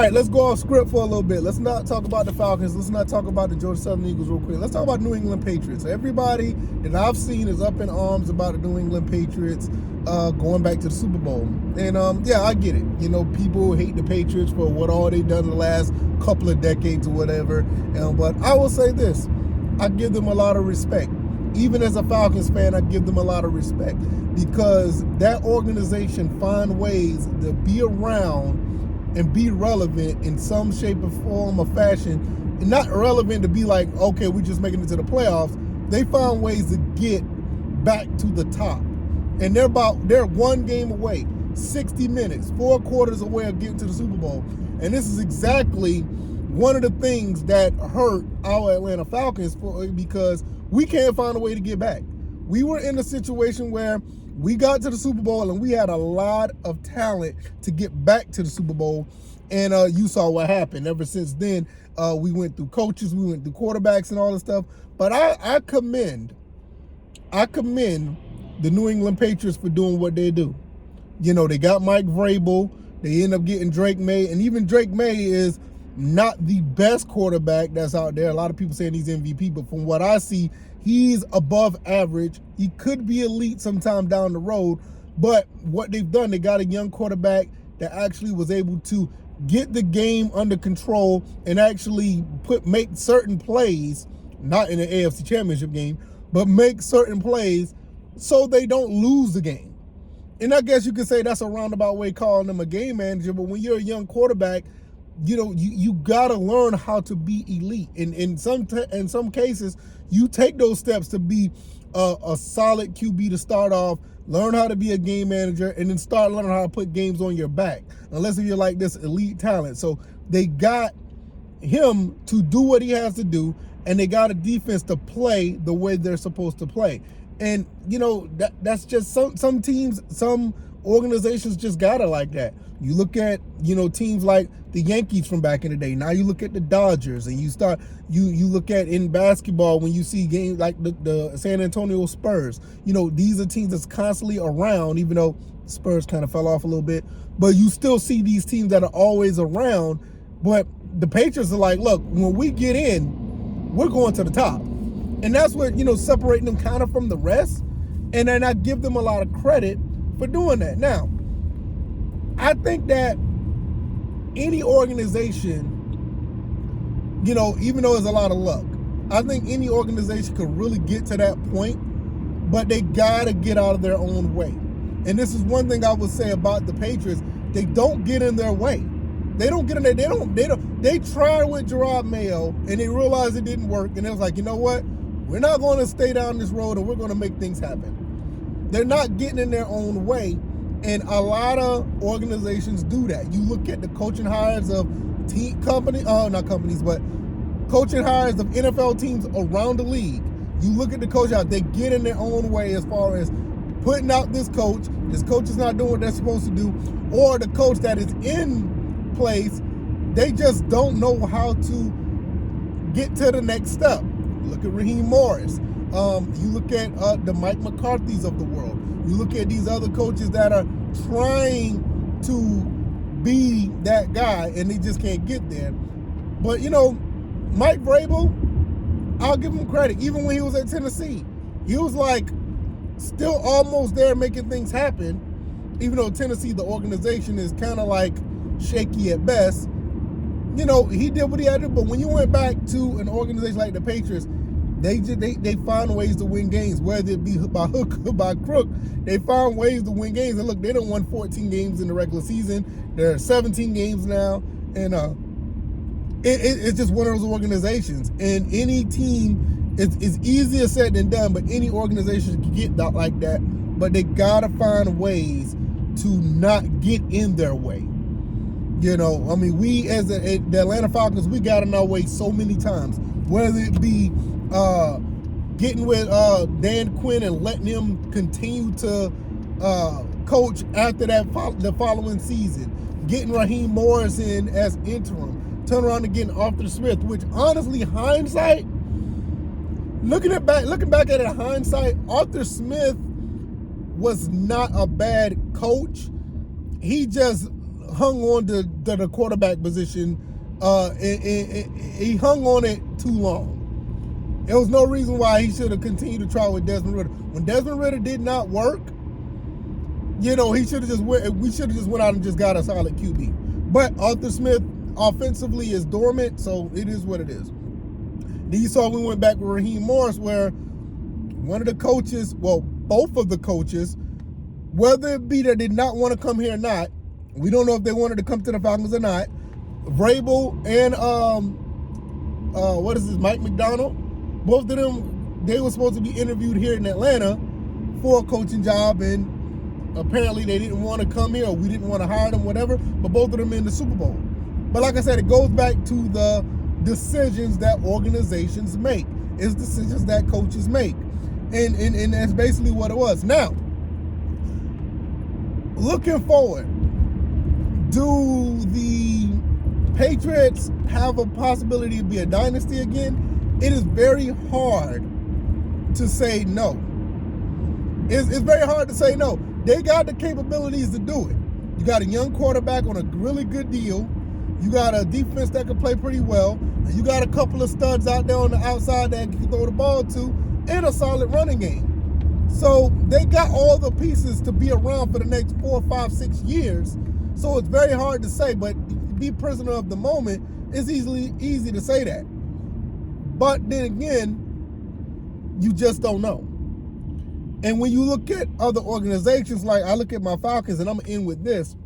All right, let's go off script for a little bit. Let's not talk about the Falcons. Let's not talk about the Georgia Southern Eagles real quick. Let's talk about New England Patriots. Everybody that I've seen is up in arms about the New England Patriots going back to the Super Bowl. And yeah, I get it. You know, people hate the Patriots for what all they've done in the last couple of decades or whatever. But I will say this. I give them a lot of respect. Even as a Falcons fan, I give them a lot of respect because that organization find ways to be around and be relevant in some shape or form or fashion. And not relevant to be like, okay, we're just making it to the playoffs. They found ways to get back to the top. And they're one game away, 60 minutes, 4 quarters away of getting to the Super Bowl. And this is exactly one of the things that hurt our Atlanta Falcons because we can't find a way to get back. We were in a situation where we got to the Super Bowl and we had a lot of talent to get back to the Super Bowl. And you saw what happened. Ever since then, we went through coaches, we went through quarterbacks and all this stuff. But I commend the New England Patriots for doing what they do. You know, they got Mike Vrabel. They end up getting Drake May. And even Drake May is not the best quarterback that's out there. A lot of people saying he's MVP, but from what I see, he's above average. He could be elite sometime down the road, but what they've done, they got a young quarterback that actually was able to get the game under control and actually make certain plays, not in the AFC Championship game, but make certain plays so they don't lose the game. And I guess you could say that's a roundabout way calling them a game manager, but when you're a young quarterback, you know, you gotta learn how to be elite. And in some cases, you take those steps to be a solid QB to start off, learn how to be a game manager, and then start learning how to put games on your back. Unless if you're like this elite talent. So they got him to do what he has to do, and they got a defense to play the way they're supposed to play. And, you know, that's just some teams, some organizations just got it like that. You look at, you know, teams like the Yankees from back in the day. Now you look at the Dodgers, and you look at in basketball when you see games like the San Antonio Spurs. You know, these are teams that's constantly around, even though Spurs kind of fell off a little bit. But you still see these teams that are always around. But the Patriots are like, look, when we get in, we're going to the top. And that's what, you know, separating them kind of from the rest. And then I give them a lot of credit for doing that. Now, I think that any organization, you know, even though it's a lot of luck, I think any organization could really get to that point, but they gotta get out of their own way. And this is one thing I would say about the Patriots: they don't get in their way. They don't get in there. They tried with Gerard Mayo and they realized it didn't work, and it was like, you know what? We're not going to stay down this road, and we're going to make things happen. They're not getting in their own way. And a lot of organizations do that. You look at the coaching hires of coaching hires of NFL teams around the league. You look at the coach out, they get in their own way as far as putting out this coach is not doing what they're supposed to do, or the coach that is in place, they just don't know how to get to the next step. You look at Raheem Morris. You look at the Mike McCarthy's of the world. You look at these other coaches that are trying to be that guy, and they just can't get there. But, you know, Mike Vrabel, I'll give him credit. Even when he was at Tennessee, he was like still almost there making things happen, even though Tennessee, the organization, is kind of like shaky at best. You know, he did what he had to do. But when you went back to an organization like the Patriots, they found ways to win games, whether it be by hook or by crook. They found ways to win games. And look, they done won 14 games in the regular season. There are 17 games now. And it's just one of those organizations. And any team, it's easier said than done, but any organization can get that like that. But they got to find ways to not get in their way. You know, I mean, we as the Atlanta Falcons, we got in our way so many times, whether it be getting with Dan Quinn and letting him continue to coach after the following season, getting Raheem Morris in as interim, turn around and getting Arthur Smith, which honestly, hindsight, looking back at it, hindsight, Arthur Smith was not a bad coach. He just hung on to after the quarterback position, he hung on it too long. There was no reason why he should have continued to try with Desmond Ridder. When Desmond Ridder did not work, he should have just we should have just went out and just got a solid QB. But Arthur Smith offensively is dormant, so it is what it is. Then you saw we went back with Raheem Morris, where one of the coaches, well, both of the coaches, whether it be that they did not want to come here or not, we don't know if they wanted to come to the Falcons or not. Vrabel and Mike McDonald, both of them, they were supposed to be interviewed here in Atlanta for a coaching job, and apparently they didn't want to come here, or we didn't want to hire them, whatever, but both of them in the Super Bowl. But like I said, it goes back to the decisions that organizations make. It's decisions that coaches make. And that's basically what it was. Now, looking forward, do the Patriots have a possibility to be a dynasty again? It is very hard to say no. It's very hard to say no. They got the capabilities to do it. You got a young quarterback on a really good deal. You got a defense that can play pretty well. And you got a couple of studs out there on the outside that you can throw the ball to, and a solid running game. So they got all the pieces to be around for the next 4, 5, 6 years. So it's very hard to say, but be prisoner of the moment. It's easy to say that. But then again, you just don't know. And when you look at other organizations, like I look at my Falcons, and I'm going to end with this.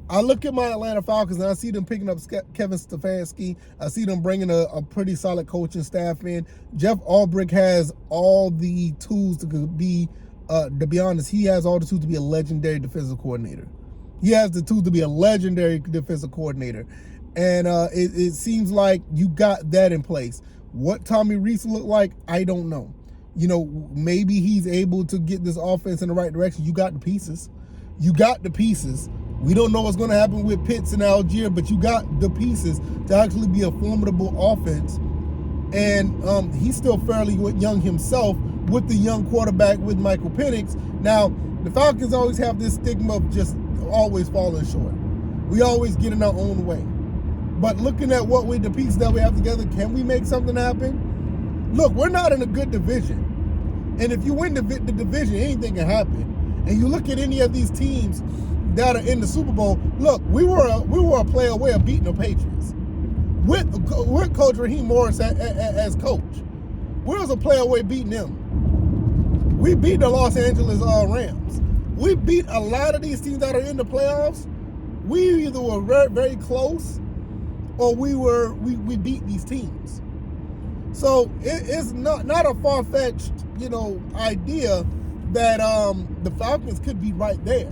I look at my Atlanta Falcons, and I see them picking up Kevin Stefanski. I see them bringing a pretty solid coaching staff in. Jeff Ulbrich has all the tools to be honest, he has all the tools to be a legendary defensive coordinator. He has the tools to be a legendary defensive coordinator. And it seems like you got that in place. What Tommy Rees looked like, I don't know. Maybe he's able to get this offense in the right direction. You got the pieces. We don't know what's going to happen with Pitts and Algier, but you got the pieces to actually be a formidable offense. And he's still fairly young himself with the young quarterback with Michael Penix. Now, the Falcons always have this stigma of just always falling short. We always get in our own way. But looking at the pieces that we have together, can we make something happen? Look, we're not in a good division. And if you win the division, anything can happen. And you look at any of these teams that are in the Super Bowl, look, we were a play away of beating the Patriots. With Coach Raheem Morris as coach. We was a play away beating them. We beat the Los Angeles Rams. We beat a lot of these teams that are in the playoffs. We either were very, very close, or we beat these teams. So it's not a far-fetched, idea that the Falcons could be right there.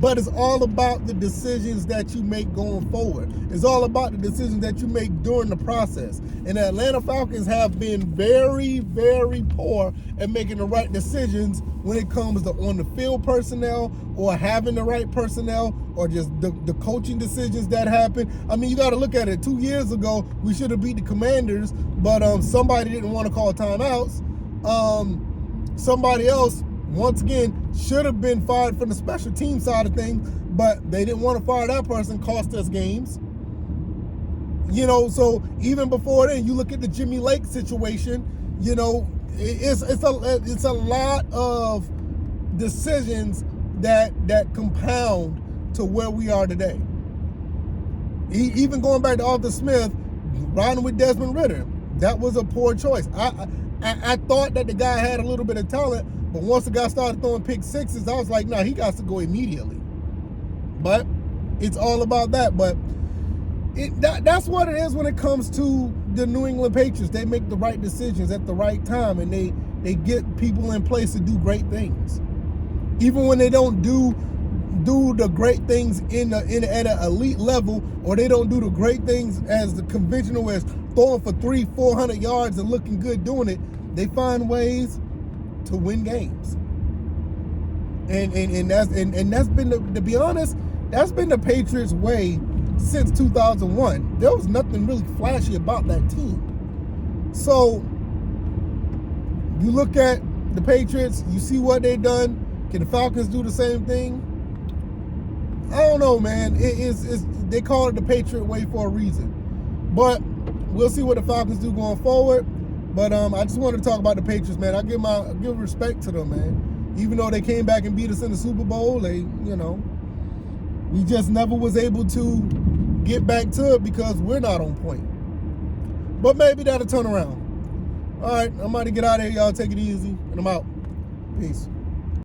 But it's all about the decisions that you make going forward. It's all about the decisions that you make during the process. And the Atlanta Falcons have been very, very poor at making the right decisions when it comes to on-the-field personnel, or having the right personnel, or just the coaching decisions that happen. I mean, you got to look at it. 2 years ago, we should have beat the Commanders, but somebody didn't want to call timeouts. Somebody else, once again, should have been fired from the special team side of things, but they didn't want to fire that person, cost us games. So even before then, you look at the Jimmy Lake situation, it's a lot of decisions that compound to where we are today. Even going back to Arthur Smith, riding with Desmond Ridder, that was a poor choice. I thought that the guy had a little bit of talent, but once the guy started throwing pick sixes, I was like, nah, he got to go immediately. But it's all about that. But that's what it is when it comes to the New England Patriots. They make the right decisions at the right time, and they get people in place to do great things. Even when they don't do the great things at an elite level, or they don't do the great things as the conventional, as throwing for 300-400 yards and looking good doing it, they find ways to win games. And that's been to be honest, that's been the Patriots' way since 2001. There was nothing really flashy about that team. So you look at the Patriots, you see what they've done. Can the Falcons do the same thing? I don't know, man. they call it the Patriot way for a reason. But we'll see what the Falcons do going forward. But I just wanted to talk about the Patriots, man. I give respect to them, man. Even though they came back and beat us in the Super Bowl, we just never was able to get back to it because we're not on point. But maybe that'll turn around. All right, I'm about to get out of here, y'all. Take it easy, and I'm out. Peace.